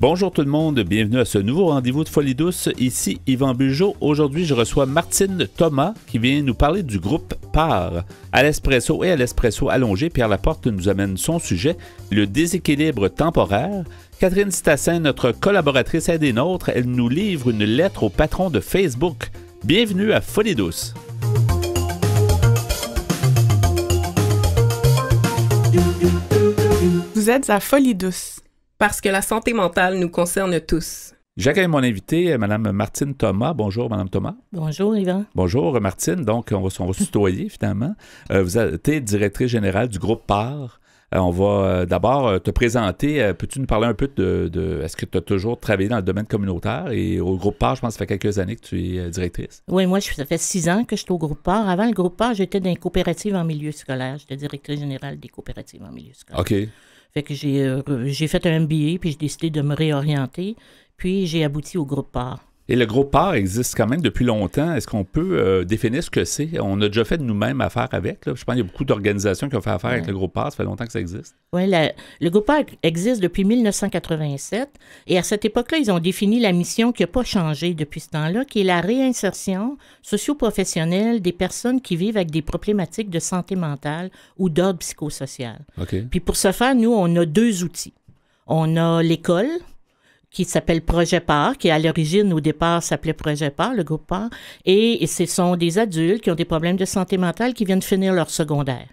Bonjour tout le monde, bienvenue à ce nouveau rendez-vous de Folie douce. Ici Yvan Bugeaud. Aujourd'hui, je reçois Martine Thomas qui vient nous parler du groupe PAR. À l'espresso et à l'espresso allongé, Pierre Laporte nous amène son sujet, le déséquilibre temporaire. Catherine Stassin, notre collaboratrice est des nôtres, elle nous livre une lettre au patron de Facebook. Bienvenue à Folie douce. Vous êtes à Folie douce. Parce que la santé mentale nous concerne tous. J'accueille mon invité, Mme Martine Thomas. Bonjour, Mme Thomas. Bonjour, Yvan. Bonjour, Martine. Donc, on va se tutoyer, finalement. Vous êtes directrice générale du groupe PAR. On va d'abord te présenter. Peux-tu nous parler un peu de est-ce que tu as toujours travaillé dans le domaine communautaire? Et au groupe PAR, je pense que ça fait quelques années que tu es directrice. Oui, moi, ça fait 6 ans que je suis au groupe PAR. Avant le groupe PAR, j'étais dans les coopératives en milieu scolaire. J'étais directrice générale des coopératives en milieu scolaire. OK. Fait que j'ai fait un MBA, puis j'ai décidé de me réorienter, puis j'ai abouti au groupe PAR. Et le groupe PAR existe quand même depuis longtemps. Est-ce qu'on peut définir ce que c'est? On a déjà fait de nous-mêmes affaire avec. Là. Je pense qu'il y a beaucoup d'organisations qui ont fait affaire avec le groupe PAR. Ça fait longtemps que ça existe. Oui, le groupe PAR existe depuis 1987. Et à cette époque-là, ils ont défini la mission qui n'a pas changé depuis ce temps-là, qui est la réinsertion socio-professionnelle des personnes qui vivent avec des problématiques de santé mentale ou d'ordre psychosocial. OK. Puis pour ce faire, nous, on a 2 outils. On a l'école, qui s'appelle Projet PAR, qui à l'origine, au départ, s'appelait Projet PAR, le groupe PAR, et ce sont des adultes qui ont des problèmes de santé mentale qui viennent finir leur secondaire.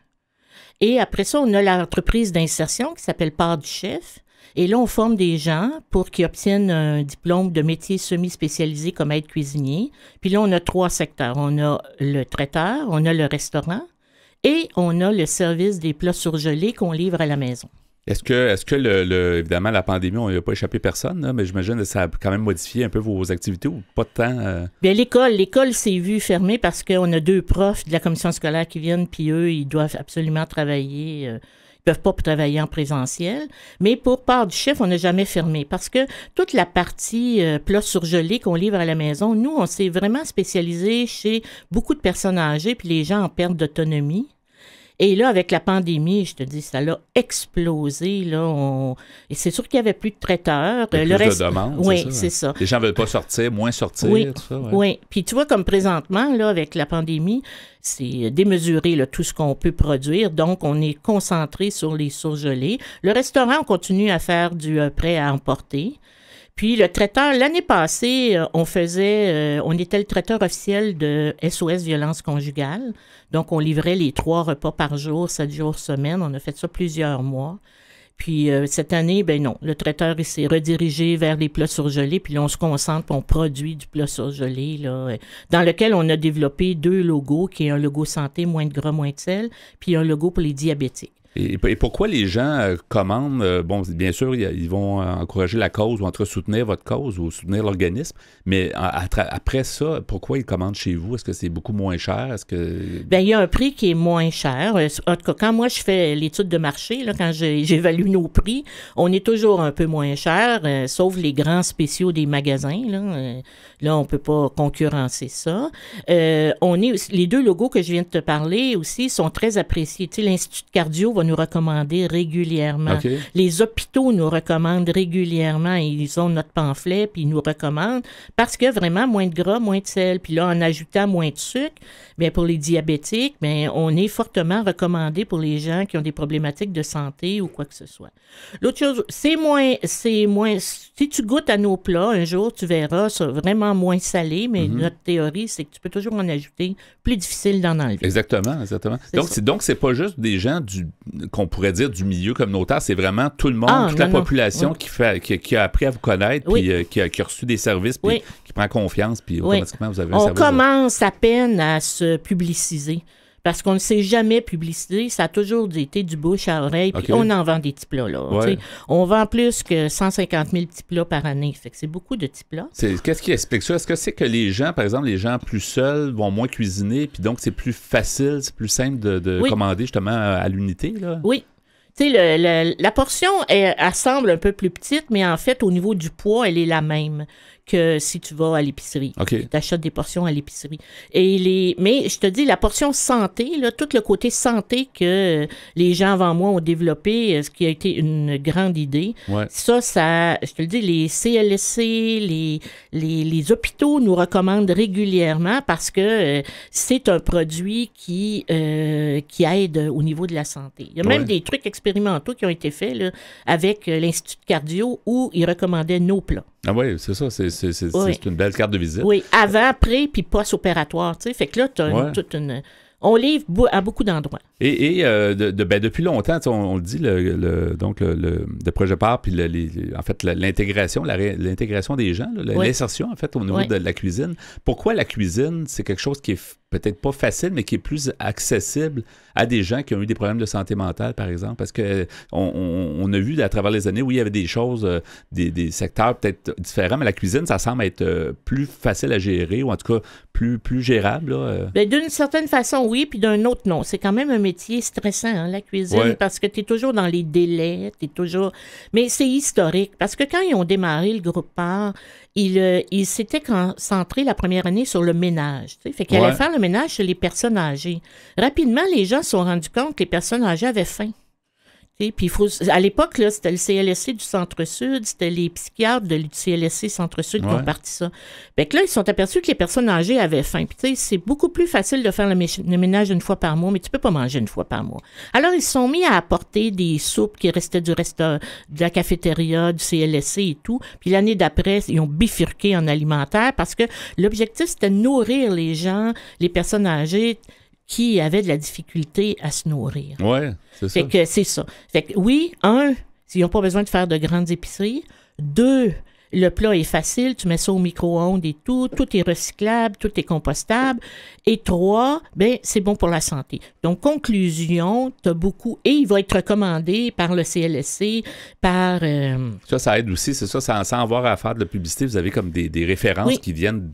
Et après ça, on a l'entreprise d'insertion qui s'appelle PAR du chef, et là, on forme des gens pour qu'ils obtiennent un diplôme de métier semi-spécialisé comme aide cuisinier. Puis là, on a 3 secteurs. On a le traiteur, on a le restaurant, et on a le service des plats surgelés qu'on livre à la maison. Est-ce que évidemment, la pandémie, on n'a pas échappé personne, là, mais j'imagine que ça a quand même modifié un peu vos activités ou pas de temps? Bien, l'école s'est vue fermée parce qu'on a 2 profs de la commission scolaire qui viennent, puis eux, ils doivent absolument travailler. Ils ne peuvent pas travailler en présentiel. Mais pour PAR du chef, on n'a jamais fermé parce que toute la partie plats surgelés qu'on livre à la maison, nous, on s'est vraiment spécialisé chez beaucoup de personnes âgées puis les gens en perte d'autonomie. Et là, avec la pandémie, je te dis, ça l'a explosé. Là, et c'est sûr qu'il n'y avait plus de traiteurs. Il y a plus de demandes, oui, c'est ça. Les gens ne veulent pas sortir, moins sortir, oui, tout ça. Ouais. Oui, puis tu vois, comme présentement, là, avec la pandémie, c'est démesuré là, tout ce qu'on peut produire. Donc, on est concentré sur les surgelés. Le restaurant, on continue à faire du prêt à emporter. Puis le traiteur, l'année passée, on était le traiteur officiel de SOS Violence Conjugale. Donc, on livrait les 3 repas par jour, 7 jours semaine. On a fait ça plusieurs mois. Puis cette année, ben non, le traiteur il s'est redirigé vers les plats surgelés. Puis là, on se concentre, on produit du plat surgelé, là, dans lequel on a développé 2 logos, qui est un logo santé, moins de gras, moins de sel, puis un logo pour les diabétiques. Et pourquoi les gens commandent? Bon, bien sûr, ils vont encourager la cause ou en tout cas soutenir votre cause ou soutenir l'organisme, mais après ça, pourquoi ils commandent chez vous? Est-ce que c'est beaucoup moins cher? Bien, il y a un prix qui est moins cher. En tout cas, quand moi, je fais l'étude de marché, là, quand j'évalue nos prix, on est toujours un peu moins cher, sauf les grands spéciaux des magasins. Là, on ne peut pas concurrencer ça. Les 2 logos que je viens de te parler aussi sont très appréciés. Tu sais, l'Institut de cardio va nous recommander régulièrement. Okay. Les hôpitaux nous recommandent régulièrement. Ils ont notre pamphlet, puis ils nous recommandent parce que vraiment, moins de gras, moins de sel. Puis là, en ajoutant moins de sucre, bien, pour les diabétiques, bien, on est fortement recommandé pour les gens qui ont des problématiques de santé ou quoi que ce soit. L'autre chose, c'est moins, si tu goûtes à nos plats, un jour, tu verras, c'est vraiment moins salé, mais notre théorie, c'est que tu peux toujours en ajouter, plus difficile d'en enlever. Exactement. Donc, c'est pas juste des gens qu'on pourrait dire du milieu communautaire, c'est vraiment tout le monde, toute la population qui a appris à vous connaître, puis qui a reçu des services, puis qui prend confiance, puis automatiquement, vous avez un service. On commence à peine à se publiciser. Parce qu'on ne s'est jamais publicité, ça a toujours été du bouche à oreille, puis on en vend des petits plats, là. Ouais. On vend plus que 150 000 petits plats par année, fait que c'est beaucoup de petits plats. Qu'est-ce qui explique ça? Est-ce que c'est que les gens, par exemple, les gens plus seuls vont moins cuisiner, puis donc c'est plus facile, c'est plus simple de commander justement à l'unité, là? Oui. Tu sais, la portion, elle semble un peu plus petite, mais en fait, au niveau du poids, elle est la même. que si tu vas à l'épicerie. OK. Tu achètes des portions à l'épicerie. Mais je te dis, la portion santé, là, tout le côté santé que les gens avant moi ont développé, ce qui a été une grande idée, ça, je te le dis, les CLSC, les hôpitaux nous recommandent régulièrement parce que c'est un produit qui aide au niveau de la santé. Il y a même des trucs expérimentaux qui ont été faits là, avec l'Institut de cardio où ils recommandaient nos plats. Ah oui, c'est ça. C'est une belle carte de visite. Oui, avant, après, puis post-opératoire. Tu sais, fait que là, tu as toute une... On livre à beaucoup d'endroits. Et depuis longtemps, on le dit, le projet PAR, puis en fait, l'intégration des gens, l'insertion, en fait, au niveau de la cuisine. Pourquoi la cuisine, c'est quelque chose qui est peut-être pas facile, mais qui est plus accessible à des gens qui ont eu des problèmes de santé mentale, par exemple? Parce que on a vu à travers les années où il y avait des choses, des secteurs peut-être différents, mais la cuisine, ça semble être plus facile à gérer, ou en tout cas plus gérable. Bien, d'une certaine façon, oui, puis d'un autre, non. C'est quand même un métier stressant, hein, la cuisine, parce que tu es toujours dans les délais, mais c'est historique, parce que quand ils ont démarré le groupe PAR, ils s'étaient concentrés la première année sur le ménage. Fait qu'ils allaient faire le ménage chez les personnes âgées. Rapidement, les gens se sont rendus compte que les personnes âgées avaient faim. Puis à l'époque, là, c'était le CLSC du Centre-Sud, c'était les psychiatres du CLSC Centre-Sud qui ont parti ça. Fait que là, ils se sont aperçus que les personnes âgées avaient faim. Puis c'est beaucoup plus facile de faire le ménage une fois par mois, mais tu peux pas manger une fois par mois. Alors, ils se sont mis à apporter des soupes qui restaient de la cafétéria, du CLSC et tout. Puis l'année d'après, ils ont bifurqué en alimentaire parce que l'objectif, c'était de nourrir les gens, les personnes âgées, qui avaient de la difficulté à se nourrir. Oui, c'est ça. Fait que c'est ça. Fait que oui, ils n'ont pas besoin de faire de grandes épiceries. 2, le plat est facile, tu mets ça au micro-ondes et tout est recyclable, tout est compostable. Et 3, c'est bon pour la santé. Donc, conclusion, tu as beaucoup, et il va être recommandé par le CLSC, par... Ça aide aussi, c'est ça, sans avoir à faire de la publicité, vous avez comme des références qui viennent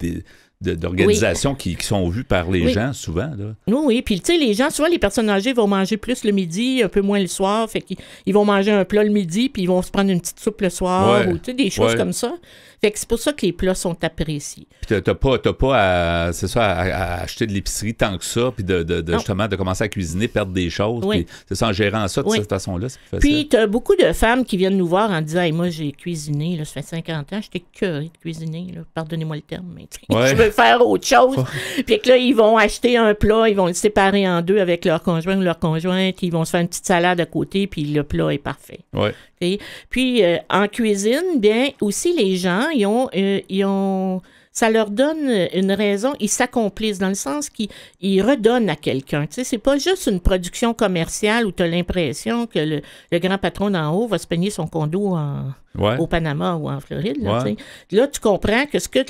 d'organisations qui sont vues par les gens souvent. Là. Oui, puis tu sais, les gens, souvent les personnes âgées vont manger plus le midi, un peu moins le soir, fait qu'ils vont manger un plat le midi, puis ils vont se prendre une petite soupe le soir, ou tu sais, des choses comme ça. Fait que c'est pour ça que les plats sont appréciés. Puis t'as pas à acheter de l'épicerie tant que ça, puis justement de commencer à cuisiner, perdre des choses, puis c'est ça, en gérant ça de cette façon-là, c'est plus facile. Puis t'as beaucoup de femmes qui viennent nous voir en disant hey, moi j'ai cuisiné, là, ça fait 50 ans, j'étais curée de cuisiner, là, pardonnez-moi le terme, mais je veux faire autre chose. Puis que là, ils vont acheter un plat, ils vont le séparer en deux avec leur conjoint ou leur conjointe, ils vont se faire une petite salade à côté, puis le plat est parfait. Ouais. Puis en cuisine, bien aussi les gens, ils ont ça leur donne une raison, ils s'accomplissent dans le sens qu'ils redonnent à quelqu'un. Tu sais, c'est pas juste une production commerciale où tu as l'impression que le grand patron d'en haut va se payer son condo au Panama ou en Floride. Là, tu sais. Là, tu comprends que ce que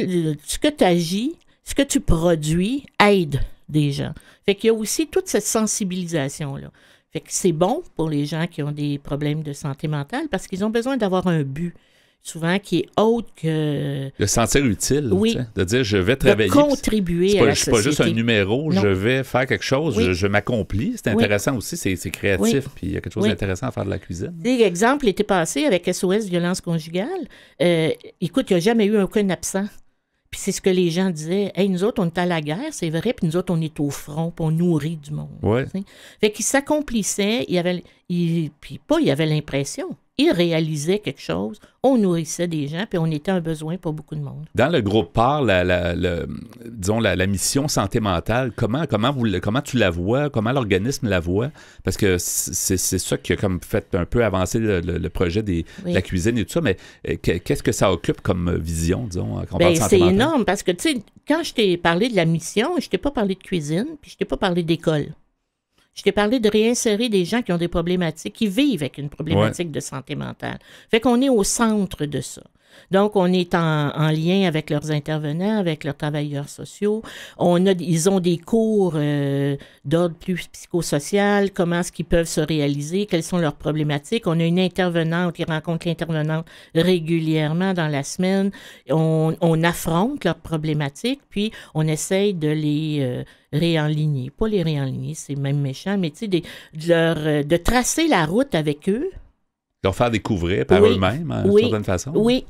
tu agis, ce que tu produis aide des gens. Fait qu'il y a aussi toute cette sensibilisation-là. Fait que c'est bon pour les gens qui ont des problèmes de santé mentale parce qu'ils ont besoin d'avoir un but, souvent qui est autre que... De se sentir utile, de dire je vais travailler. De contribuer à la société. C'est pas juste un numéro, je vais faire quelque chose, je m'accomplis. C'est intéressant aussi, c'est créatif, puis il y a quelque chose d'intéressant à faire de la cuisine. L'exemple était passé avec SOS Violence conjugale. Écoute, il n'y a jamais eu aucun absent. Puis c'est ce que les gens disaient. Hey, nous autres, on est à la guerre, c'est vrai, puis nous autres, on est au front, puis on nourrit du monde. Ouais. Fait qu'ils s'accomplissaient, il y avait l'impression. Ils réalisaient quelque chose, on nourrissait des gens, puis on était un besoin pour beaucoup de monde. Dans le groupe PAR, disons la mission santé mentale, comment tu la vois, comment l'organisme la voit? Parce que c'est ça qui a comme fait un peu avancer le projet de la cuisine et tout ça, mais qu'est-ce que ça occupe comme vision, disons, quand on parle de santé mentale? C'est énorme, parce que, tu sais, quand je t'ai parlé de la mission, je t'ai pas parlé de cuisine, puis je t'ai pas parlé d'école. Je t'ai parlé de réinsérer des gens qui ont des problématiques, qui vivent avec une problématique de santé mentale. Fait qu'on est au centre de ça. Donc, on est en lien avec leurs intervenants, avec leurs travailleurs sociaux. Ils ont des cours d'ordre plus psychosocial, comment est-ce qu'ils peuvent se réaliser, quelles sont leurs problématiques. On a une intervenante, ils rencontrent l'intervenante régulièrement dans la semaine. On affronte leurs problématiques, puis on essaye de les réenligner. Pas les réenligner, c'est même méchant, mais tu sais, de tracer la route avec eux. Leur faire découvrir par eux-mêmes, d'une certaine façon. Oui,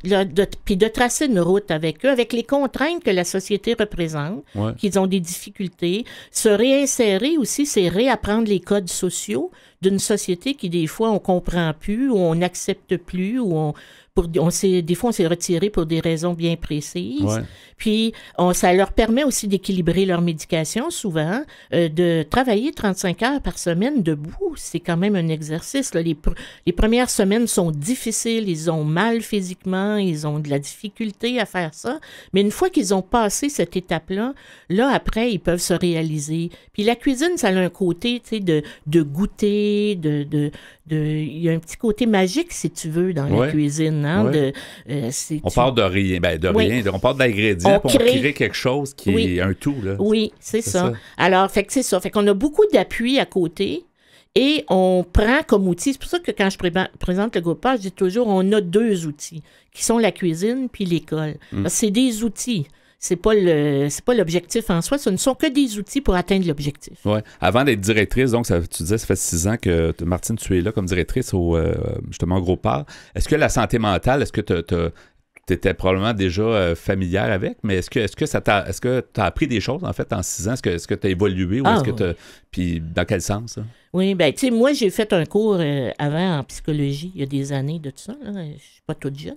puis de tracer une route avec eux, avec les contraintes que la société représente, qu'ils ont des difficultés. Se réinsérer aussi, c'est réapprendre les codes sociaux d'une société qui, des fois, on comprend plus, ou on n'accepte plus, ou des fois, on s'est retiré pour des raisons bien précises. Ouais. Puis, ça leur permet aussi d'équilibrer leur médication, souvent, de travailler 35 heures par semaine debout. C'est quand même un exercice. Là. Les premières semaines sont difficiles, ils ont mal physiquement, ils ont de la difficulté à faire ça. Mais une fois qu'ils ont passé cette étape-là, là, après, ils peuvent se réaliser. Puis la cuisine, ça a un côté, tu sais, de goûter, il y a un petit côté magique, si tu veux, dans la cuisine. Hein, on part de rien. Rien. On part d'ingrédients, puis on crée quelque chose qui est un tout. Là. Oui, c'est ça. Alors, c'est ça. Fait qu'on a beaucoup d'appui à côté et on prend comme outil. C'est pour ça que quand je présente le groupe PAR, je dis toujours on a 2 outils, qui sont la cuisine puis l'école. Parce que c'est des outils. C'est pas l'objectif en soi, ce ne sont que des outils pour atteindre l'objectif. Oui. Avant d'être directrice, donc tu disais, ça fait 6 ans que Martine, tu es là comme directrice justement au groupe PAR. Est-ce que la santé mentale, est-ce que tu étais probablement déjà familière avec, mais est-ce que tu as appris des choses en fait en 6 ans? Est-ce que tu as évolué ou puis dans quel sens? Hein? Oui, bien, tu sais, moi j'ai fait un cours avant en psychologie il y a des années de tout ça. Là. Je suis pas toute jeune.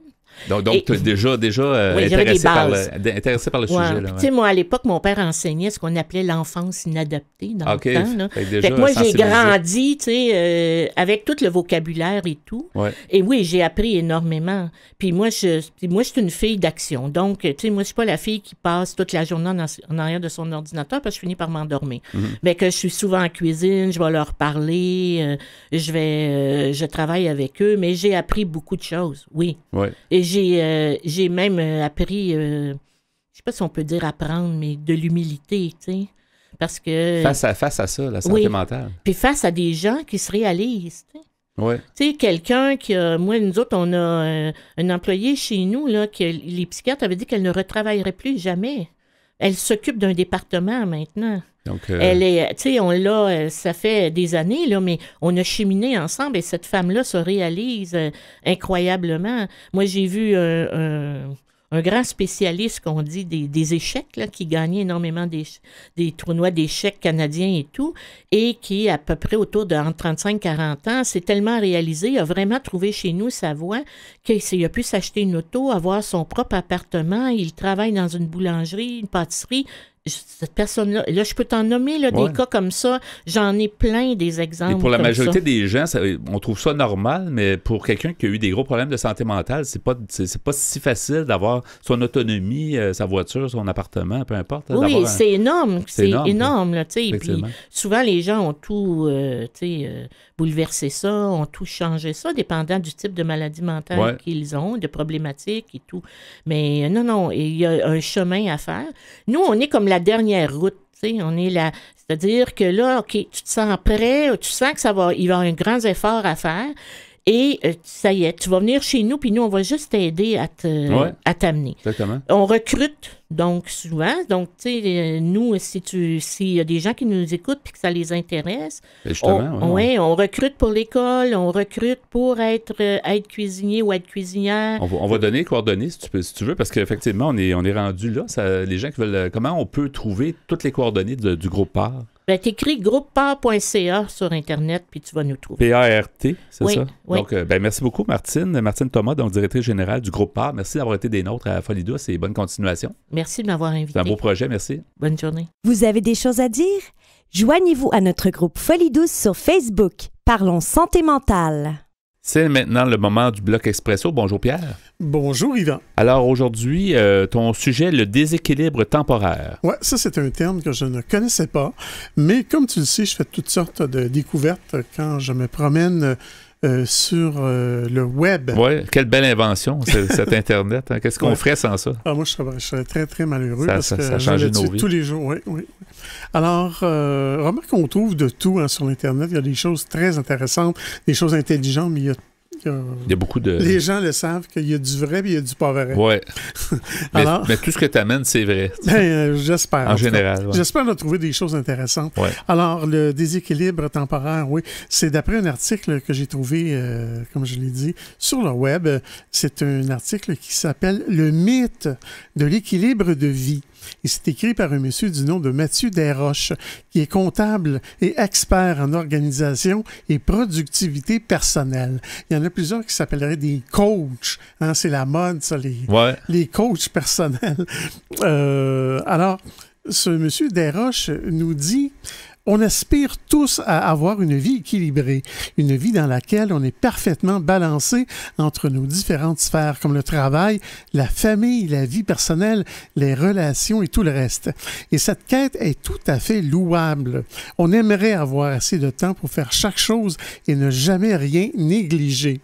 Donc tu es déjà intéressé par le sujet. Tu sais, moi, à l'époque, mon père enseignait ce qu'on appelait l'enfance inadaptée dans le temps. Là. Fait que moi, j'ai grandi, tu sais, avec tout le vocabulaire et tout. Ouais. Et oui, j'ai appris énormément. Puis moi, je suis une fille d'action. Donc, tu sais, moi, je suis pas la fille qui passe toute la journée en arrière de son ordinateur parce que je finis par m'endormir. Mais que je suis souvent en cuisine, je vais leur parler, je travaille avec eux, mais j'ai appris beaucoup de choses, oui. Ouais. Et j'ai même appris, je sais pas si on peut dire apprendre, mais de l'humilité, tu sais, parce que... Face à ça, la santé mentale. Puis face à des gens qui se réalisent, tu sais. Ouais. Tu sais, quelqu'un qui a... Moi, nous autres, on a un employé chez nous, là, que les psychiatres avaient dit qu'elle ne retravaillerait plus jamais. Elle s'occupe d'un département maintenant. Donc, elle est, tu sais, on l'a, ça fait des années, là, mais on a cheminé ensemble et cette femme-là se réalise incroyablement. Moi, j'ai vu un grand spécialiste, qu'on dit, des échecs, là, qui gagnait énormément des tournois d'échecs canadiens et tout, et qui, à peu près autour de entre 35 et 40 ans, s'est tellement réalisé, il a vraiment trouvé chez nous sa voie, qu'il a pu s'acheter une auto, avoir son propre appartement, il travaille dans une boulangerie, une pâtisserie. Cette personne-là, là, je peux t'en nommer là, des cas comme ça. J'en ai plein des exemples. Et pour la majorité des gens, on trouve ça normal, mais pour quelqu'un qui a eu des gros problèmes de santé mentale, c'est pas si facile d'avoir son autonomie, sa voiture, son appartement, peu importe. Là, oui, c'est énorme. C'est énorme. Là, puis souvent, les gens ont tout bouleversé ça, ont tout changé ça, dépendant du type de maladie mentale qu'ils ont, de problématiques et tout. Mais non, il y a un chemin à faire. Nous, on est comme la dernière route, tu sais, on est là, c'est-à-dire que là, OK, tu te sens prêt, tu sens que il va y avoir un grand effort à faire et ça y est, tu vas venir chez nous puis nous, on va juste t'aider à t'amener. Exactement. On recrute donc souvent, donc tu sais, nous, s'il y a des gens qui nous écoutent puis que ça les intéresse, on recrute pour l'école, on recrute pour être cuisinier ou être cuisinière. On va donner les coordonnées si tu veux, parce qu'effectivement, on est rendu là. Les gens qui veulent, comment on peut trouver toutes les coordonnées du groupe PAR? Ben, t'écris groupepar.ca sur Internet, puis tu vas nous trouver. P-A-R-T, c'est ça? Oui. Donc, merci beaucoup, Martine. Martine Thomas, donc directrice générale du groupe PAR. Merci d'avoir été des nôtres à Folie Douce et bonne continuation. Merci de m'avoir invité. C'est un beau projet, merci. Bonne journée. Vous avez des choses à dire? Joignez-vous à notre groupe Folie Douce sur Facebook. Parlons santé mentale. C'est maintenant le moment du bloc Expresso. Bonjour Pierre. Bonjour Yvan. Alors aujourd'hui, ton sujet, le déséquilibre temporaire. Oui, ça c'est un terme que je ne connaissais pas, mais comme tu le sais, je fais toutes sortes de découvertes quand je me promène sur le web. Oui, quelle belle invention, cet Internet. Hein? Qu'est-ce qu'on ferait sans ça? Moi, je serais très, très malheureux parce que ça a changé nos vies. Tous les jours, oui. Alors, remarque qu'on trouve de tout sur l'Internet. Il y a des choses très intéressantes, des choses intelligentes, mais il y a Il y a beaucoup de... Les gens le savent qu'il y a du vrai et il y a du pas vrai. Oui. Alors, mais tout ce que tu amènes, c'est vrai. J'espère. En général. Ouais. J'espère de trouver des choses intéressantes. Ouais. Alors, le déséquilibre temporaire, oui, c'est d'après un article que j'ai trouvé, comme je l'ai dit, sur le web. C'est un article qui s'appelle « Le mythe de l'équilibre de vie ». Et c'est écrit par un monsieur du nom de Mathieu Desroches, qui est comptable et expert en organisation et productivité personnelle. Il y en a plusieurs qui s'appelleraient des coachs. Hein, c'est la mode, ça, les coachs personnels. Alors, ce monsieur Desroches nous dit... On aspire tous à avoir une vie équilibrée, une vie dans laquelle on est parfaitement balancé entre nos différentes sphères, comme le travail, la famille, la vie personnelle, les relations et tout le reste. Et cette quête est tout à fait louable. On aimerait avoir assez de temps pour faire chaque chose et ne jamais rien négliger.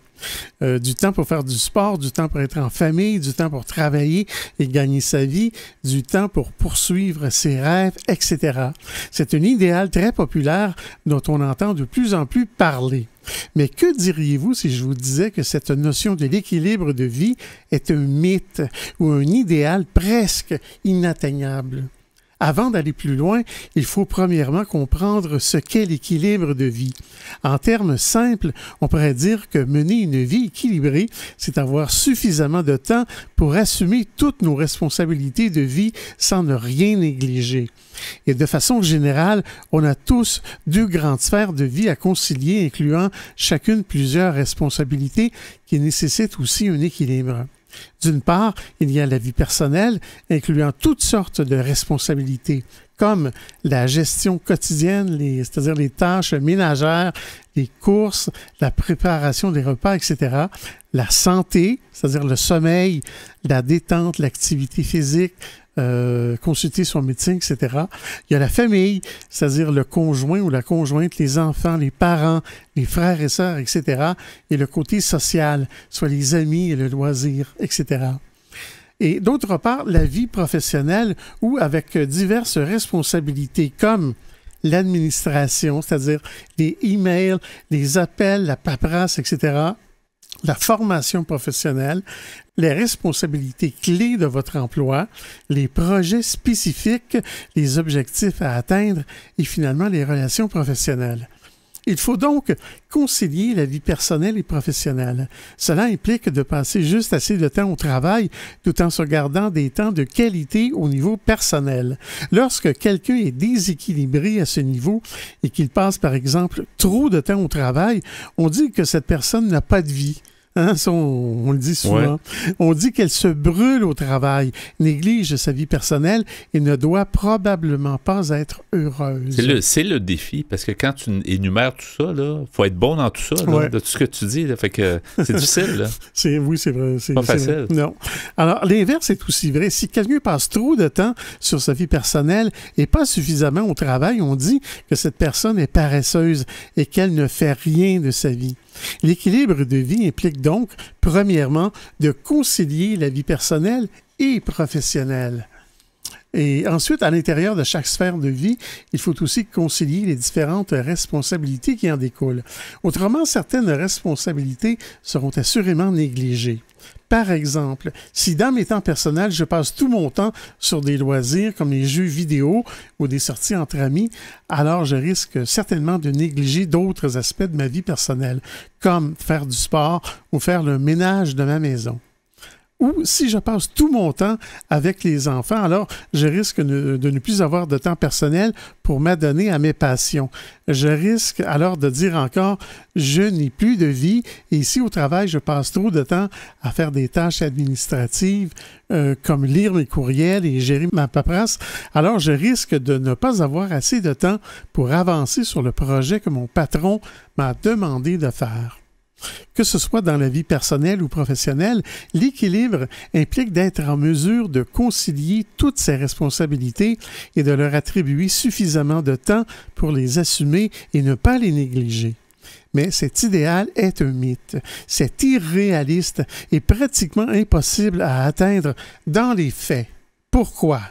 Du temps pour faire du sport, du temps pour être en famille, du temps pour travailler et gagner sa vie, du temps pour poursuivre ses rêves, etc. C'est un idéal très populaire dont on entend de plus en plus parler. Mais que diriez-vous si je vous disais que cette notion de l'équilibre de vie est un mythe ou un idéal presque inatteignable? Avant d'aller plus loin, il faut premièrement comprendre ce qu'est l'équilibre de vie. En termes simples, on pourrait dire que mener une vie équilibrée, c'est avoir suffisamment de temps pour assumer toutes nos responsabilités de vie sans ne rien négliger. Et de façon générale, on a tous 2 grandes sphères de vie à concilier, incluant chacune plusieurs responsabilités qui nécessitent aussi un équilibre. D'une part, il y a la vie personnelle, incluant toutes sortes de responsabilités, comme la gestion quotidienne, c'est-à-dire les tâches ménagères, les courses, la préparation des repas, etc. La santé, c'est-à-dire le sommeil, la détente, l'activité physique, consulter son médecin, etc. Il y a la famille, c'est-à-dire le conjoint ou la conjointe, les enfants, les parents, les frères et sœurs, etc. Et le côté social, soit les amis et le loisir, etc. Et d'autre part, la vie professionnelle où avec diverses responsabilités comme l'administration, c'est-à-dire les emails, les appels, la paperasse, etc., la formation professionnelle, les responsabilités clés de votre emploi, les projets spécifiques, les objectifs à atteindre et finalement les relations professionnelles. Il faut donc concilier la vie personnelle et professionnelle. Cela implique de passer juste assez de temps au travail tout en se gardant des temps de qualité au niveau personnel. Lorsque quelqu'un est déséquilibré à ce niveau et qu'il passe par exemple trop de temps au travail, on dit que cette personne n'a pas de vie. Hein, ça, on le dit souvent. Ouais. On dit qu'elle se brûle au travail, néglige sa vie personnelle et ne doit probablement pas être heureuse. C'est le défi, parce que quand tu énumères tout ça, il faut être bon dans tout ça, là, ouais. De tout ce que tu dis. Là, fait que c'est difficile. Là. Oui, c'est vrai. C'est pas facile. Vrai. Non. Alors, l'inverse est aussi vrai. Si quelqu'un passe trop de temps sur sa vie personnelle et pas suffisamment au travail, on dit que cette personne est paresseuse et qu'elle ne fait rien de sa vie. L'équilibre de vie implique donc, premièrement, de concilier la vie personnelle et professionnelle. Et ensuite, à l'intérieur de chaque sphère de vie, il faut aussi concilier les différentes responsabilités qui en découlent. Autrement, certaines responsabilités seront assurément négligées. Par exemple, si dans mes temps personnels, je passe tout mon temps sur des loisirs comme les jeux vidéo ou des sorties entre amis, alors je risque certainement de négliger d'autres aspects de ma vie personnelle, comme faire du sport ou faire le ménage de ma maison. Ou si je passe tout mon temps avec les enfants, alors je risque de ne plus avoir de temps personnel pour m'adonner à mes passions. Je risque alors de dire encore « je n'ai plus de vie » et ici au travail, je passe trop de temps à faire des tâches administratives comme lire mes courriels et gérer ma paperasse. Alors je risque de ne pas avoir assez de temps pour avancer sur le projet que mon patron m'a demandé de faire. Que ce soit dans la vie personnelle ou professionnelle, l'équilibre implique d'être en mesure de concilier toutes ses responsabilités et de leur attribuer suffisamment de temps pour les assumer et ne pas les négliger. Mais cet idéal est un mythe. C'est irréaliste et pratiquement impossible à atteindre dans les faits. Pourquoi?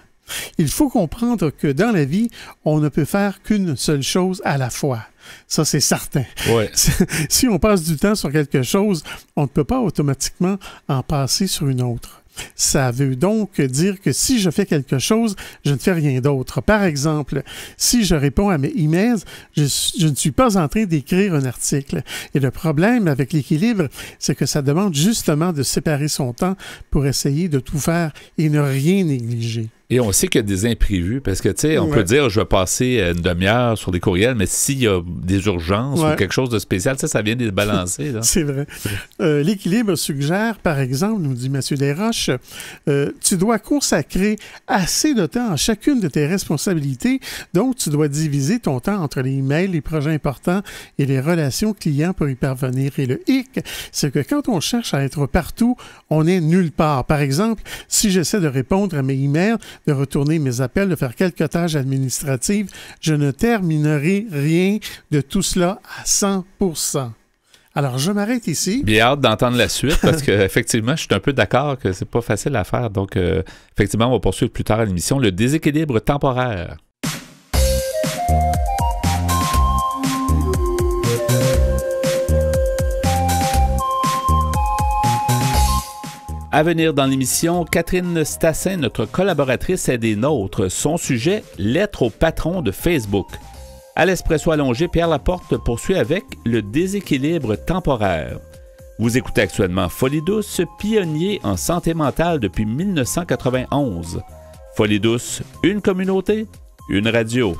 Il faut comprendre que dans la vie, on ne peut faire qu'une seule chose à la fois. Ça, c'est certain. Ouais. Si on passe du temps sur quelque chose, on ne peut pas automatiquement en passer sur une autre. Ça veut donc dire que si je fais quelque chose, je ne fais rien d'autre. Par exemple, si je réponds à mes emails, je ne suis pas en train d'écrire un article. Et le problème avec l'équilibre, c'est que ça demande justement de séparer son temps pour essayer de tout faire et ne rien négliger. Et on sait qu'il y a des imprévus parce que, tu sais, on peut dire je vais passer une demi-heure sur des courriels, mais s'il y a des urgences ou quelque chose de spécial, ça vient de balancer. Là. C'est vrai. L'équilibre suggère, par exemple, nous dit M. Desroches, tu dois consacrer assez de temps à chacune de tes responsabilités, donc tu dois diviser ton temps entre les emails, les projets importants et les relations clients pour y parvenir. Et le hic, c'est que quand on cherche à être partout, on n'est nulle part. Par exemple, si j'essaie de répondre à mes emails, de retourner mes appels, de faire quelques tâches administratives, je ne terminerai rien de tout cela à 100%. Alors, je m'arrête ici. Bien hâte d'entendre la suite parce qu'effectivement, je suis un peu d'accord que c'est pas facile à faire. Donc, effectivement, on va poursuivre plus tard à l'émission le déséquilibre temporaire. À venir dans l'émission, Catherine Stassin, notre collaboratrice, est des nôtres. Son sujet, lettre au patron de Facebook. À l'Espresso allongé, Pierre Laporte poursuit avec le déséquilibre temporaire. Vous écoutez actuellement Folie douce, pionnier en santé mentale depuis 1991. Folie douce, une communauté, une radio.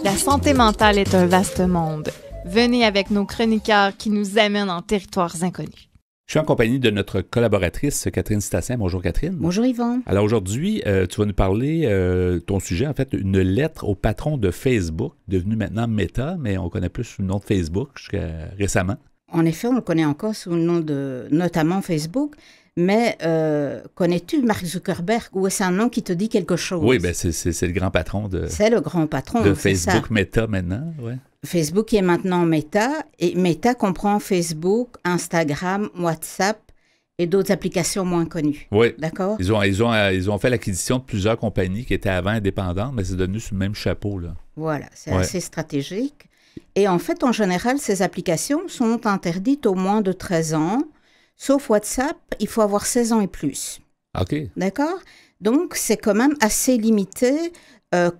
La santé mentale est un vaste monde. Venez avec nos chroniqueurs qui nous amènent en territoires inconnus. Je suis en compagnie de notre collaboratrice Catherine Stassin. Bonjour Catherine. Bonjour Yvan. Alors aujourd'hui, tu vas nous parler, ton sujet, en fait, une lettre au patron de Facebook, devenu maintenant Meta, mais on connaît plus sous le nom de Facebook jusqu'à récemment. En effet, on le connaît encore sous le nom de notamment Facebook. Mais connais-tu Mark Zuckerberg ou est-ce un nom qui te dit quelque chose? Oui, ben c'est le grand patron de... C'est le grand patron, de c'est Facebook, ça. Meta maintenant, ouais. Facebook est maintenant Meta, et Meta comprend Facebook, Instagram, WhatsApp et d'autres applications moins connues. Oui. D'accord? Ils ont fait l'acquisition de plusieurs compagnies qui étaient avant indépendantes, mais c'est devenu sous le même chapeau, là. Voilà, c'est assez stratégique. Et en fait, en général, ces applications sont interdites aux moins de 13 ans. Sauf WhatsApp, il faut avoir 16 ans et plus. OK. D'accord? Donc, c'est quand même assez limité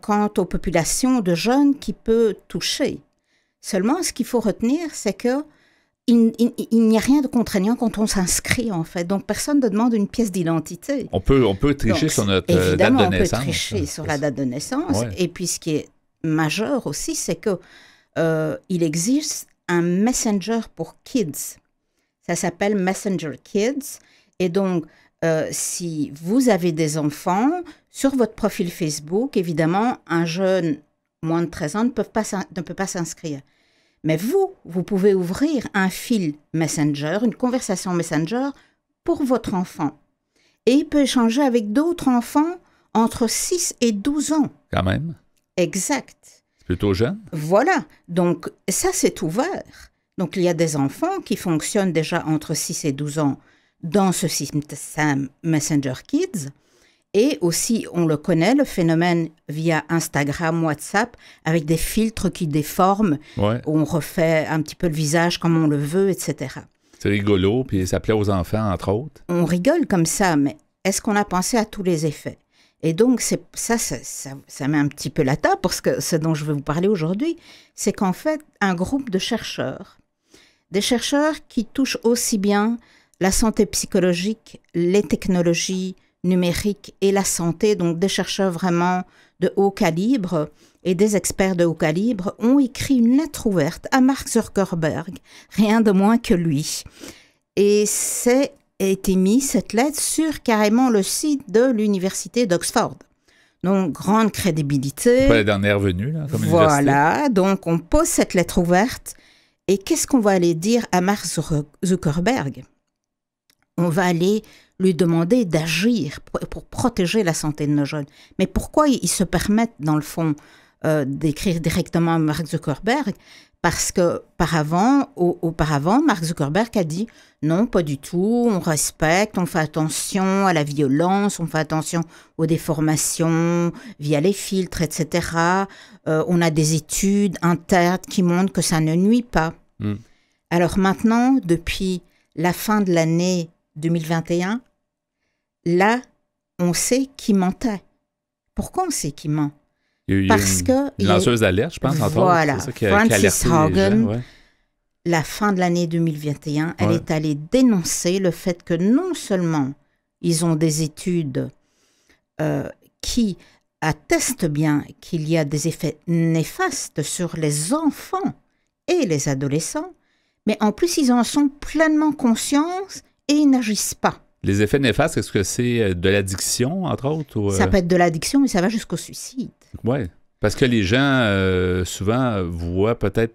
quant aux populations de jeunes qui peut toucher. Seulement, ce qu'il faut retenir, c'est que il n'y a rien de contraignant quand on s'inscrit, en fait. Donc, personne ne demande une pièce d'identité. On peut tricher sur notre date de naissance. Évidemment, on peut tricher sur la date de naissance. Ouais. Et puis, ce qui est majeur aussi, c'est que il existe un Messenger pour kids. Ça s'appelle Messenger Kids. Et donc, si vous avez des enfants, sur votre profil Facebook, évidemment, un jeune moins de 13 ans ne peut pas s'inscrire. Mais vous pouvez ouvrir un fil Messenger, une conversation Messenger pour votre enfant. Et il peut échanger avec d'autres enfants entre 6 et 12 ans. Quand même. Exact. C'est plutôt jeune. Voilà. Donc, ça, c'est ouvert. Donc, il y a des enfants qui fonctionnent déjà entre 6 et 12 ans dans ce système Messenger Kids. Et aussi, on le connaît, le phénomène via Instagram, WhatsApp, avec des filtres qui déforment, où on refait un petit peu le visage comme on le veut, etc. C'est rigolo, puis ça plaît aux enfants, entre autres. On rigole comme ça, mais est-ce qu'on a pensé à tous les effets? Et donc, ça met un petit peu la table, parce que ce dont je vais vous parler aujourd'hui, c'est qu'en fait, un groupe de chercheurs, des chercheurs qui touchent aussi bien la santé psychologique, les technologies numériques et la santé, donc des chercheurs vraiment de haut calibre et des experts de haut calibre, ont écrit une lettre ouverte à Mark Zuckerberg, rien de moins que lui. Et a été mis, cette lettre, sur carrément le site de l'université d'Oxford. Donc, grande crédibilité. C'est pas la dernière venue, là, comme voilà, université. Donc on pose cette lettre ouverte. Et qu'est-ce qu'on va aller dire à Mark Zuckerberg? On va aller lui demander d'agir pour protéger la santé de nos jeunes. Mais pourquoi ils se permettent, dans le fond, d'écrire directement à Mark Zuckerberg, parce que auparavant, Mark Zuckerberg a dit non, pas du tout, on respecte, on fait attention à la violence, on fait attention aux déformations via les filtres, etc. On a des études internes qui montrent que ça ne nuit pas. Alors maintenant, depuis la fin de l'année 2021, là, on sait qui mentait. Pourquoi on sait qui ment? Parce que une lanceuse d'alerte, je pense, voilà, c'est ça qui a Frances alerté les gens, Haugen, la fin de l'année 2021, elle est allée dénoncer le fait que non seulement ils ont des études qui attestent bien qu'il y a des effets néfastes sur les enfants et les adolescents, mais en plus ils en sont pleinement conscients et ils n'agissent pas. Les effets néfastes, est-ce que c'est de l'addiction, entre autres? Ou, Ça peut être de l'addiction, mais ça va jusqu'au suicide. Oui, parce que les gens, souvent, voient peut-être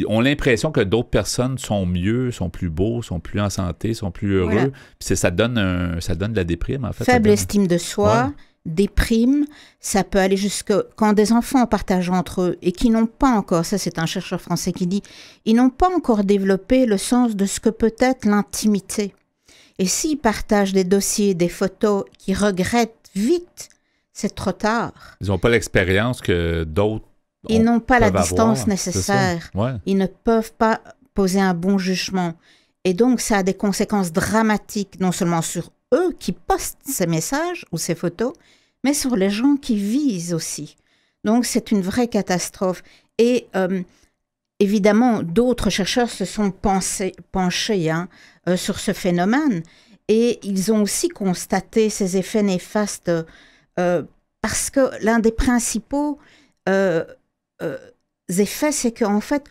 ont l'impression que d'autres personnes sont mieux, sont plus beaux, sont plus en santé, sont plus heureux. Voilà. Puis ça donne de la déprime, en fait. Faible estime de soi, déprime, ça peut aller jusque quand des enfants partagent entre eux et qui n'ont pas encore, ça c'est un chercheur français qui dit, ils n'ont pas encore développé le sens de ce que peut être l'intimité. Et s'ils partagent des dossiers, des photos qu'ils regrettent vite, c'est trop tard. Ils n'ont pas l'expérience que d'autres Ils n'ont pas la distance nécessaire. Ils ne peuvent pas poser un bon jugement. Et donc, ça a des conséquences dramatiques, non seulement sur eux qui postent ces messages ou ces photos, mais sur les gens qui visent aussi. Donc, c'est une vraie catastrophe. Et évidemment, d'autres chercheurs se sont penchés sur ce phénomène. Et ils ont aussi constaté ces effets néfastes parce que l'un des principaux effets, c'est qu'en fait,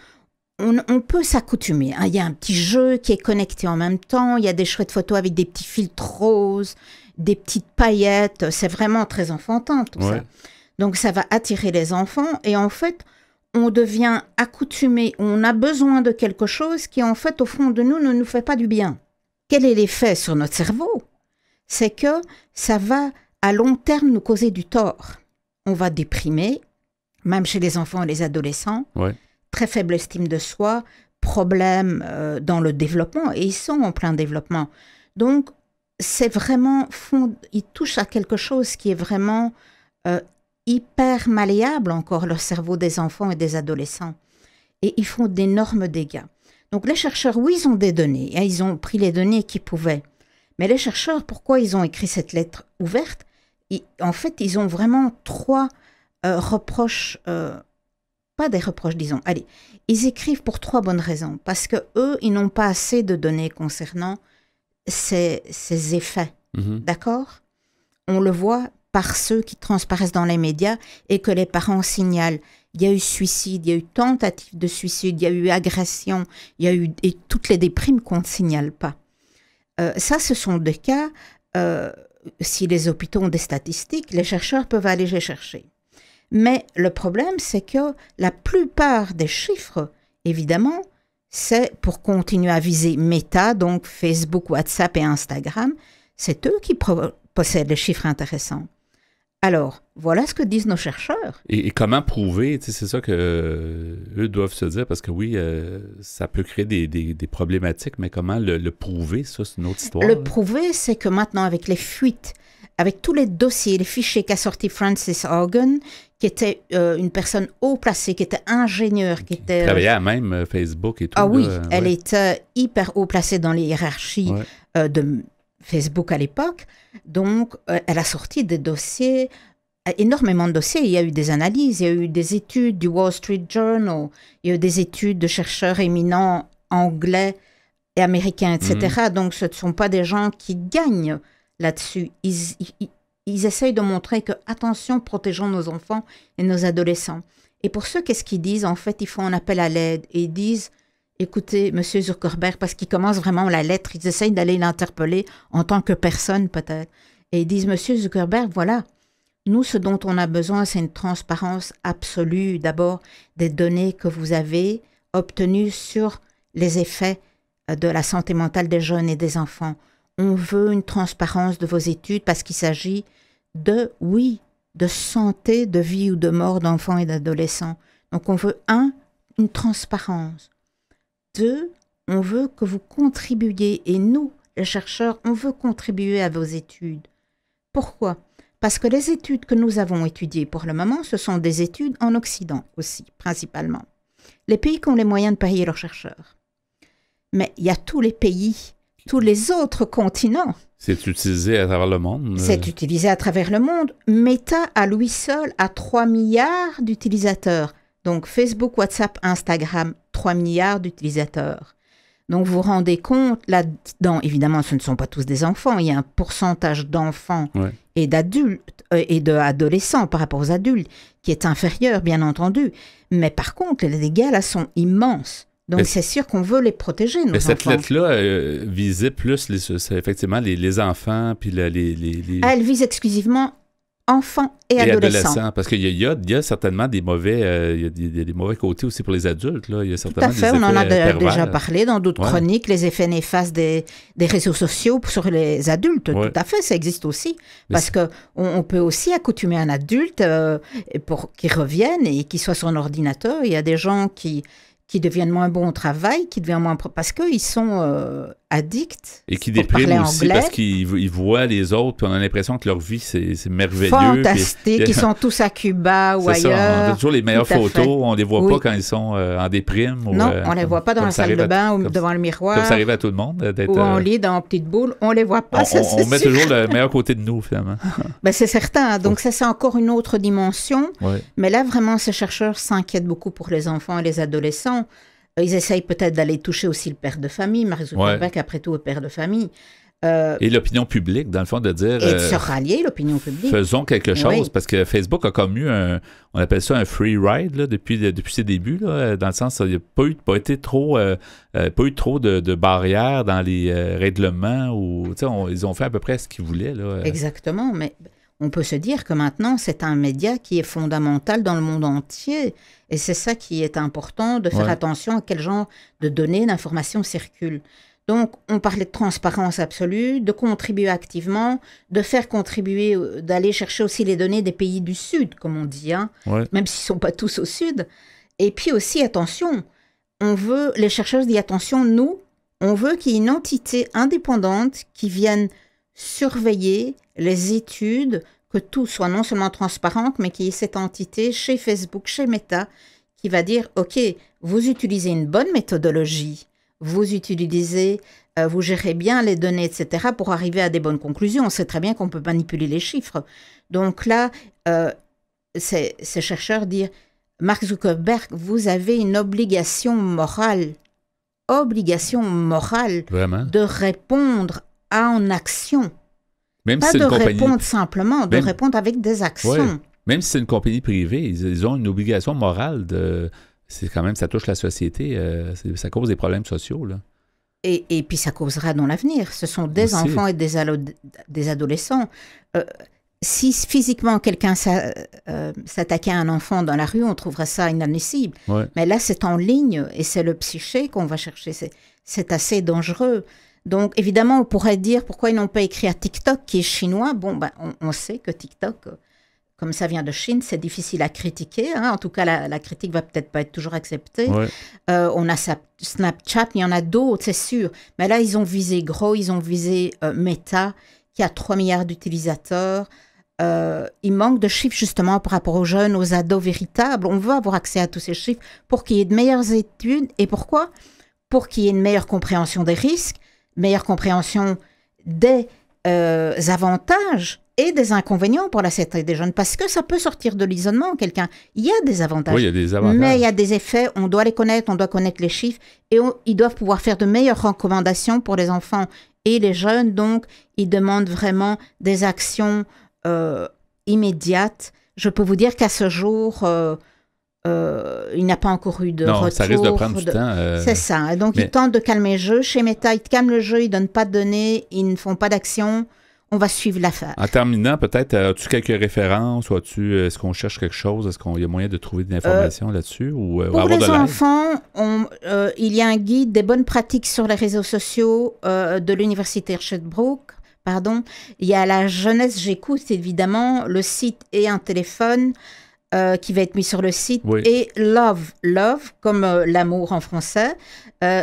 on peut s'accoutumer. Hein. Il y a un petit jeu qui est connecté en même temps. Il y a des chouettes photos avec des petits filtres roses, des petites paillettes. C'est vraiment très enfantin, tout ça. Donc, ça va attirer les enfants. Et en fait, on devient accoutumé. On a besoin de quelque chose qui, en fait, au fond de nous, ne nous fait pas du bien. Quel est l'effet sur notre cerveau? C'est que ça va, à long terme, nous causer du tort. On va déprimer, même chez les enfants et les adolescents. Très faible estime de soi, problème dans le développement, et ils sont en plein développement. Donc, c'est vraiment, ils touchent à quelque chose qui est vraiment hyper malléable encore, le cerveau des enfants et des adolescents. Et ils font d'énormes dégâts. Donc, les chercheurs, oui, ils ont des données, hein, ils ont pris les données qu'ils pouvaient. Mais les chercheurs, pourquoi ils ont écrit cette lettre ouverte? En fait, ils ont vraiment 3 reproches, pas des reproches, disons. Allez, ils écrivent pour 3 bonnes raisons. Parce que eux, ils n'ont pas assez de données concernant ces effets. D'accord? On le voit par ceux qui transparaissent dans les médias et que les parents signalent. Il y a eu suicide, il y a eu tentative de suicide, il y a eu agression, il y a eu et toutes les déprimes qu'on ne signale pas. Ça, ce sont des cas, si les hôpitaux ont des statistiques, les chercheurs peuvent aller les chercher. Mais le problème, c'est que la plupart des chiffres, évidemment, c'est pour continuer à viser Meta, donc Facebook, WhatsApp et Instagram, c'est eux qui possèdent les chiffres intéressants. Alors, voilà ce que disent nos chercheurs. Et comment prouver, c'est ça que eux doivent se dire, parce que oui, ça peut créer des problématiques, mais comment le prouver, ça, c'est une autre histoire. Le prouver, c'est que maintenant, avec les fuites, avec tous les dossiers, les fichiers qu'a sorti Frances Haugen, qui était une personne haut placée, qui était ingénieure, qui était... travaillait à même Facebook et tout. Ah oui, elle était hyper haut placée dans les hiérarchies de Facebook à l'époque. Donc, elle a sorti des dossiers, énormément de dossiers. Il y a eu des analyses, il y a eu des études du Wall Street Journal, il y a eu des études de chercheurs éminents anglais et américains, etc. Donc, ce ne sont pas des gens qui gagnent là-dessus. Ils essayent de montrer que, attention, protégeons nos enfants et nos adolescents. Et pour ceux, qu'est-ce qu'ils disent? En fait, ils font un appel à l'aide et ils disent, écoutez, M. Zuckerberg, parce qu'ils commencent vraiment la lettre, ils essayent d'aller l'interpeller en tant que personne peut-être. Et ils disent, M. Zuckerberg, voilà, nous, ce dont on a besoin, c'est une transparence absolue. D'abord, des données que vous avez obtenues sur les effets de la santé mentale des jeunes et des enfants. On veut une transparence de vos études parce qu'il s'agit de de santé, de vie ou de mort d'enfants et d'adolescents. Donc on veut, une transparence. 2, on veut que vous contribuiez, et nous, les chercheurs, on veut contribuer à vos études. Pourquoi ? Parce que les études que nous avons étudiées pour le moment, ce sont des études en Occident aussi, principalement. Les pays qui ont les moyens de payer leurs chercheurs. Mais il y a tous les pays, tous les autres continents. C'est utilisé à travers le monde. C'est utilisé à travers le monde. Meta, à lui seul, a 3 milliards d'utilisateurs. Donc Facebook, WhatsApp, Instagram, 3 milliards d'utilisateurs. Donc vous vous rendez compte, là-dedans, évidemment, ce ne sont pas tous des enfants. Il y a un pourcentage d'enfants et d'adultes et d'adolescents par rapport aux adultes qui est inférieur, bien entendu. Mais par contre, les dégâts là sont immenses. Donc c'est sûr qu'on veut les protéger, nos enfants. Cette lettre-là visait plus, effectivement, les enfants, puis Elle vise exclusivement enfants et adolescents. Parce qu'il y a certainement des mauvais, des mauvais côtés aussi pour les adultes. Là. Il y a certainement tout à fait, des on en a pervers. déjà parlé dans d'autres chroniques, les effets néfastes des réseaux sociaux sur les adultes. Tout à fait, ça existe aussi. Parce qu'on peut aussi accoutumer un adulte pour qu'il revienne et qu'il soit sur un ordinateur. Il y a des gens qui deviennent moins bons au travail, qui deviennent moins... parce qu'ils sont addicts. Et qui dépriment aussi parce qu'ils voient les autres, puis on a l'impression que leur vie, c'est merveilleux. Fantastique, ils sont tous à Cuba ou ailleurs. Ça, on a toujours les meilleures photos, on ne les voit pas quand ils sont en déprime. Non, on ne les voit pas dans la salle de bain ou devant le miroir. Comme ça arrive à tout le monde. Ou en lit, dans une petite boule, on ne les voit pas. On met toujours le meilleur côté de nous, finalement. Ben, c'est certain. Donc ça, c'est encore une autre dimension. Mais là, vraiment, ces chercheurs s'inquiètent beaucoup pour les enfants et les adolescents. Ils essayent peut-être d'aller toucher aussi le père de famille. Mark Zuckerberg, après tout, est père de famille. Et l'opinion publique, dans le fond, de dire... Et de se rallier, l'opinion publique. Faisons quelque chose, parce que Facebook a comme eu on appelle ça un free ride là, depuis ses débuts, là, dans le sens il n'y a pas eu trop de barrières dans les règlements. Ils ont fait à peu près ce qu'ils voulaient. Là. Exactement, mais... On peut se dire que maintenant, c'est un média qui est fondamental dans le monde entier. Et c'est ça qui est important, de faire attention à quel genre de données, d'informations circulent. Donc, on parlait de transparence absolue, de contribuer activement, de faire contribuer, d'aller chercher aussi les données des pays du Sud, comme on dit, même s'ils ne sont pas tous au Sud. Et puis aussi, attention, les chercheurs disent attention, nous, on veut qu'il y ait une entité indépendante qui vienne surveiller les études, que tout soit non seulement transparent, mais qu'il y ait cette entité chez Facebook, chez Meta, qui va dire, OK, vous utilisez une bonne méthodologie, vous gérez bien les données, etc., pour arriver à des bonnes conclusions. On sait très bien qu'on peut manipuler les chiffres. Donc là, ces chercheurs disent, Mark Zuckerberg, vous avez une obligation morale Vraiment? De répondre en action. Même pas si de répondre compagnie... simplement, de répondre avec des actions. Ouais. Même si c'est une compagnie privée, ils ont une obligation morale de... C'est quand même, ça touche la société, ça cause des problèmes sociaux, là. Et puis ça causera dans l'avenir. Ce sont des enfants et des adolescents. Si physiquement quelqu'un s'attaquait à un enfant dans la rue, on trouverait ça inadmissible. Mais là, c'est en ligne et c'est le psyché qu'on va chercher. C'est assez dangereux. Donc, évidemment, on pourrait dire pourquoi ils n'ont pas écrit à TikTok, qui est chinois. Bon, on sait que TikTok, comme ça vient de Chine, c'est difficile à critiquer. En tout cas, la critique va peut-être pas être toujours acceptée. On a Snapchat, il y en a d'autres, c'est sûr. Mais là, ils ont visé gros, ils ont visé Meta, qui a 3 milliards d'utilisateurs. Il manque de chiffres, justement, par rapport aux jeunes, aux ados véritables. On veut avoir accès à tous ces chiffres pour qu'il y ait de meilleures études. Et pourquoi ? Pour qu'il y ait une meilleure compréhension des risques, meilleure compréhension des avantages et des inconvénients pour la santé des jeunes, parce que ça peut sortir de l'isolement, quelqu'un. Il y a des avantages, il y a des avantages, mais il y a des effets, on doit les connaître, on doit connaître les chiffres, et ils doivent pouvoir faire de meilleures recommandations pour les enfants et les jeunes, donc ils demandent vraiment des actions immédiates. Je peux vous dire qu'à ce jour... il n'y a pas encore eu de retour. Ça risque de prendre du temps. C'est ça. Donc, ils tentent de calmer le jeu. Chez Meta, ils calment le jeu, ils ne donnent pas de données, ils ne font pas d'action. On va suivre l'affaire. En terminant, peut-être, as-tu quelques références ou est-ce qu'on cherche quelque chose? Est-ce qu'il y a moyen de trouver des informations là-dessus? Ou pour les enfants, il y a un guide des bonnes pratiques sur les réseaux sociaux de l'Université Sherbrooke Il y a la jeunesse j'écoute, évidemment, le site et un téléphone qui va être mis sur le site. Oui. Et Love, comme l'amour en français.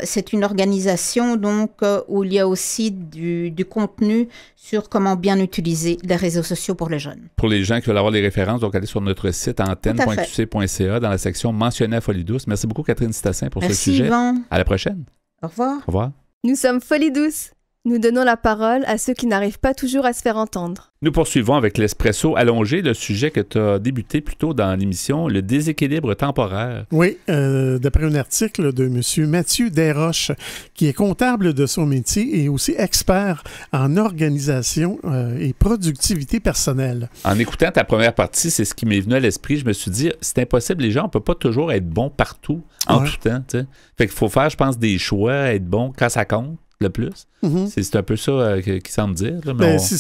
C'est une organisation donc où il y a aussi du contenu sur comment bien utiliser les réseaux sociaux pour les jeunes. Pour les gens qui veulent avoir les références, donc allez sur notre site antenne.qc.ca dans la section Mentionner à Folie Douce. Merci beaucoup Catherine Stassin pour ce sujet. Yvan. À la prochaine. Au revoir. Au revoir. Nous sommes Folie Douce. Nous donnons la parole à ceux qui n'arrivent pas toujours à se faire entendre. Nous poursuivons avec l'espresso allongé, le sujet que tu as débuté plus tôt dans l'émission, le déséquilibre temporaire. Oui, d'après un article de M. Mathieu Desroches, qui est comptable de son métier et aussi expert en organisation et productivité personnelle. En écoutant ta première partie, c'est ce qui m'est venu à l'esprit. Je me suis dit, c'est impossible, les gens, on ne peut pas toujours être bon partout, en tout temps. T'sais. Fait qu'il faut faire, je pense, des choix, être bon quand ça compte le plus. C'est un peu ça qu'il semble dire. Là, mais c'est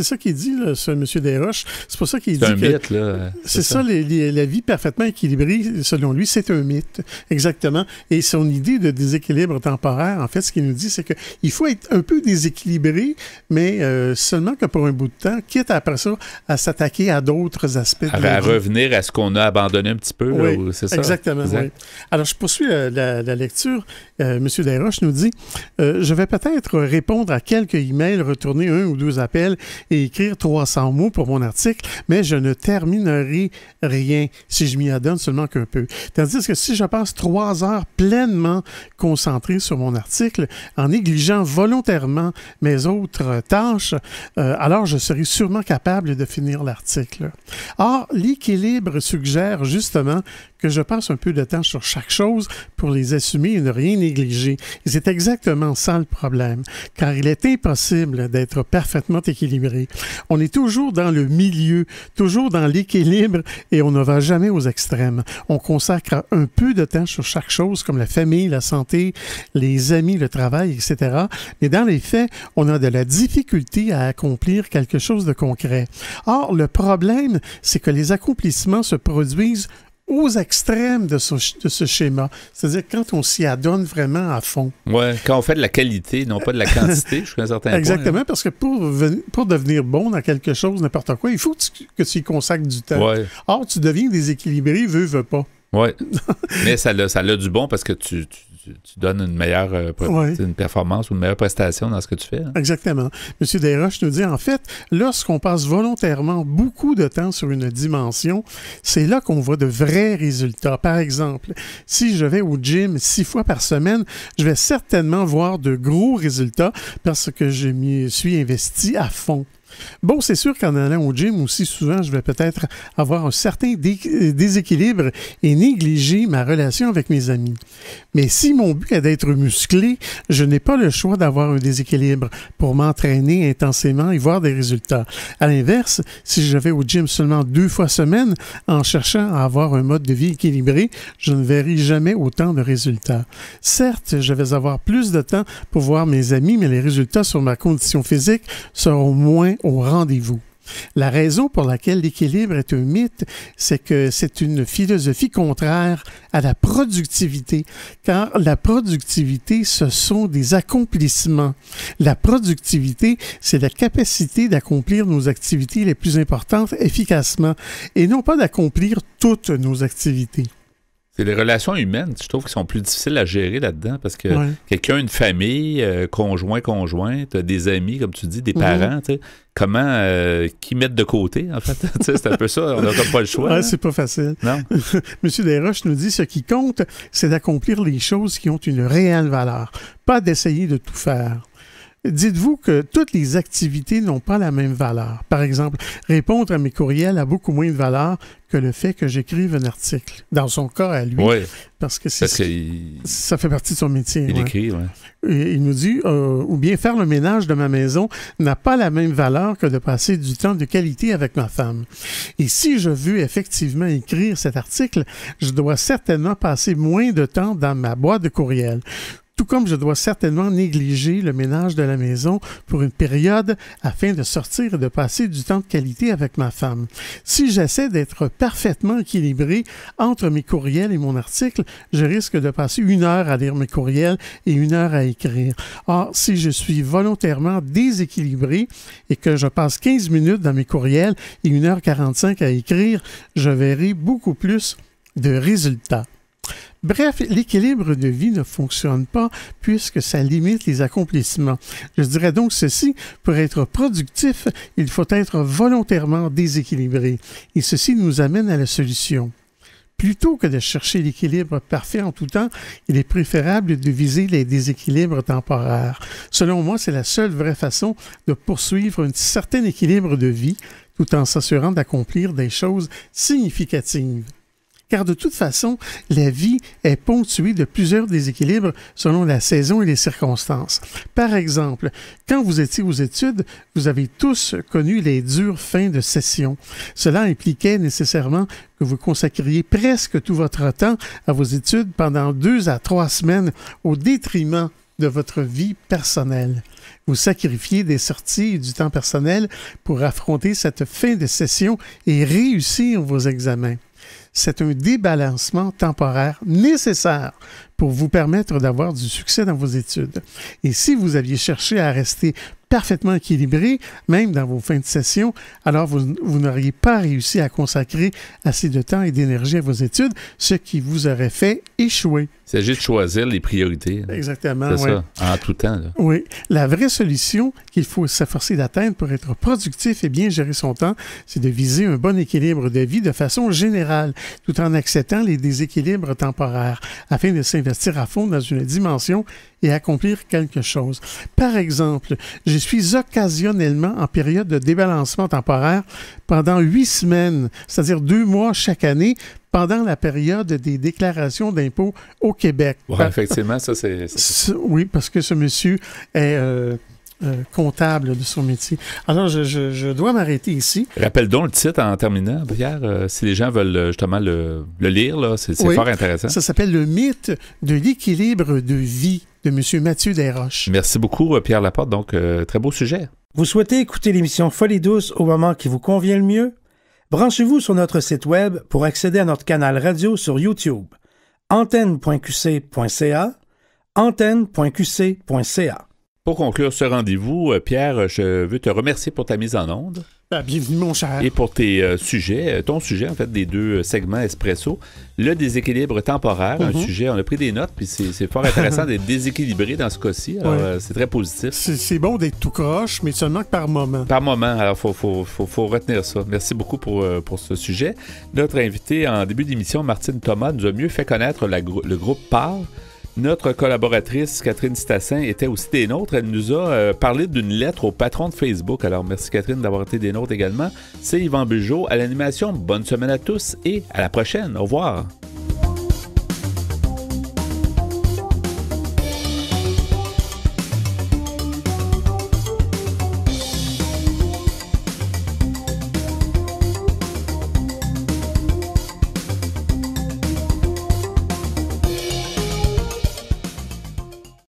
ça qu'il dit, là, ce M. Desroches. C'est pour ça qu'il dit un que... mythe, là. C'est ça, la vie parfaitement équilibrée, selon lui, c'est un mythe. Exactement. Et son idée de déséquilibre temporaire, en fait, ce qu'il nous dit, c'est qu'il faut être un peu déséquilibré, mais seulement que pour un bout de temps, quitte après ça à s'attaquer à d'autres aspects de la vie. À revenir à ce qu'on a abandonné un petit peu. Oui, là, c'est ça? Exactement. Exact. Oui. Alors, je poursuis la lecture. M. Desroches nous dit je vais peut-être répondre à quelques emails, retourner 1 ou 2 appels et écrire 300 mots pour mon article, mais je ne terminerai rien si je m'y adonne seulement qu'un peu. Tandis que si je passe 3 heures pleinement concentré sur mon article, en négligeant volontairement mes autres tâches, alors je serai sûrement capable de finir l'article. Or, l'équilibre suggère justement que je passe un peu de temps sur chaque chose pour les assumer et ne rien négliger. Et c'est exactement ça le problème, car il est impossible d'être parfaitement équilibré. On est toujours dans le milieu, toujours dans l'équilibre et on ne va jamais aux extrêmes. On consacre un peu de temps sur chaque chose, comme la famille, la santé, les amis, le travail, etc. Mais dans les faits, on a de la difficulté à accomplir quelque chose de concret. Or, le problème, c'est que les accomplissements se produisent aux extrêmes de ce schéma. C'est-à-dire quand on s'y adonne vraiment à fond. Oui, quand on fait de la qualité, non pas de la quantité, jusqu'à un certain point. Exactement, parce que pour devenir bon dans quelque chose, n'importe quoi, il faut que tu y consacres du temps. Ouais. Or, tu deviens déséquilibré, veux pas. Oui, mais ça a du bon parce que tu donnes une meilleure une performance ou une meilleure prestation dans ce que tu fais. Hein? Exactement. M. Desroches nous dit, en fait, lorsqu'on passe volontairement beaucoup de temps sur une dimension, c'est là qu'on voit de vrais résultats. Par exemple, si je vais au gym 6 fois par semaine, je vais certainement voir de gros résultats parce que je m'y suis investi à fond. Bon, c'est sûr qu'en allant au gym aussi souvent, je vais peut-être avoir un certain déséquilibre et négliger ma relation avec mes amis. Mais si mon but est d'être musclé, je n'ai pas le choix d'avoir un déséquilibre pour m'entraîner intensément et voir des résultats. À l'inverse, si je vais au gym seulement 2 fois semaine en cherchant à avoir un mode de vie équilibré, je ne verrai jamais autant de résultats. Certes, je vais avoir plus de temps pour voir mes amis, mais les résultats sur ma condition physique seront moins au rendez-vous. La raison pour laquelle l'équilibre est un mythe, c'est que c'est une philosophie contraire à la productivité, car la productivité, ce sont des accomplissements. La productivité, c'est la capacité d'accomplir nos activités les plus importantes efficacement, et non pas d'accomplir toutes nos activités. C'est les relations humaines, je trouve, qui sont plus difficiles à gérer là-dedans parce que quelqu'un, une famille, conjointe, des amis, comme tu dis, des parents, comment, qui mettent de côté, en fait. C'est un peu ça, on n'a pas le choix. Ouais, c'est pas facile. Non. M. Desroches nous dit, ce qui compte, c'est d'accomplir les choses qui ont une réelle valeur, pas d'essayer de tout faire. Dites-vous que toutes les activités n'ont pas la même valeur. Par exemple, répondre à mes courriels a beaucoup moins de valeur que le fait que j'écrive un article. Dans son cas, à lui, parce que ça fait partie de son métier. Il écrit, Et il nous dit, ou bien faire le ménage de ma maison n'a pas la même valeur que de passer du temps de qualité avec ma femme. Et si je veux effectivement écrire cet article, je dois certainement passer moins de temps dans ma boîte de courriel. tout comme je dois certainement négliger le ménage de la maison pour une période afin de sortir et de passer du temps de qualité avec ma femme. Si j'essaie d'être parfaitement équilibré entre mes courriels et mon article, je risque de passer 1 heure à lire mes courriels et 1 heure à écrire. Or, si je suis volontairement déséquilibré et que je passe 15 minutes dans mes courriels et 1h45 à écrire, je verrai beaucoup plus de résultats. Bref, l'équilibre de vie ne fonctionne pas puisque ça limite les accomplissements. Je dirais donc ceci, pour être productif, il faut être volontairement déséquilibré. Et ceci nous amène à la solution. Plutôt que de chercher l'équilibre parfait en tout temps, il est préférable de viser les déséquilibres temporaires. Selon moi, c'est la seule vraie façon de poursuivre un certain équilibre de vie tout en s'assurant d'accomplir des choses significatives. Car de toute façon, la vie est ponctuée de plusieurs déséquilibres selon la saison et les circonstances. Par exemple, quand vous étiez aux études, vous avez tous connu les dures fins de session. Cela impliquait nécessairement que vous consacriez presque tout votre temps à vos études pendant 2 à 3 semaines au détriment de votre vie personnelle. Vous sacrifiez des sorties et du temps personnel pour affronter cette fin de session et réussir vos examens. C'est un débalancement temporaire nécessaire pour vous permettre d'avoir du succès dans vos études. Et si vous aviez cherché à rester parfaitement équilibré, même dans vos fins de session, alors vous n'auriez pas réussi à consacrer assez de temps et d'énergie à vos études, ce qui vous aurait fait échouer. Il s'agit de choisir les priorités. Exactement, c'est ça, en tout temps. Là. Oui. La vraie solution qu'il faut s'efforcer d'atteindre pour être productif et bien gérer son temps, c'est de viser un bon équilibre de vie de façon générale, tout en acceptant les déséquilibres temporaires, afin de s'investir à fond dans une dimension et accomplir quelque chose. Par exemple, je suis occasionnellement en période de débalancement temporaire pendant 8 semaines, c'est-à-dire 2 mois chaque année, pendant la période des déclarations d'impôts au Québec. Oui, effectivement, ça c'est... Oui, parce que ce monsieur est comptable de son métier. Alors, je dois m'arrêter ici. Rappelle donc le titre en terminant, Pierre, si les gens veulent justement le lire, là, c'est fort intéressant. Ça s'appelle « Le mythe de l'équilibre de vie » de M. Mathieu Desroches. Merci beaucoup, Pierre Laporte. Donc, très beau sujet. Vous souhaitez écouter l'émission Folie douce au moment qui vous convient le mieux? Branchez-vous sur notre site web pour accéder à notre canal radio sur YouTube. antenne.qc.ca, antenne.qc.ca. Pour conclure ce rendez-vous, Pierre, je veux te remercier pour ta mise en onde. Bienvenue, mon cher. Et pour tes sujets, ton sujet, en fait, des 2 segments Espresso, le déséquilibre temporaire, un sujet, on a pris des notes, puis c'est fort intéressant d'être déséquilibré dans ce cas-ci. Alors, c'est très positif. C'est bon d'être tout croche, mais seulement que par moment. Par moment, alors faut retenir ça. Merci beaucoup pour ce sujet. Notre invité en début d'émission, Martine Thomas, nous a mieux fait connaître le groupe PAR. Notre collaboratrice, Catherine Stassin, était aussi des nôtres. Elle nous a parlé d'une lettre au patron de Facebook. Alors, merci Catherine d'avoir été des nôtres également. C'est Yvan Bugeaud à l'animation. Bonne semaine à tous et à la prochaine. Au revoir.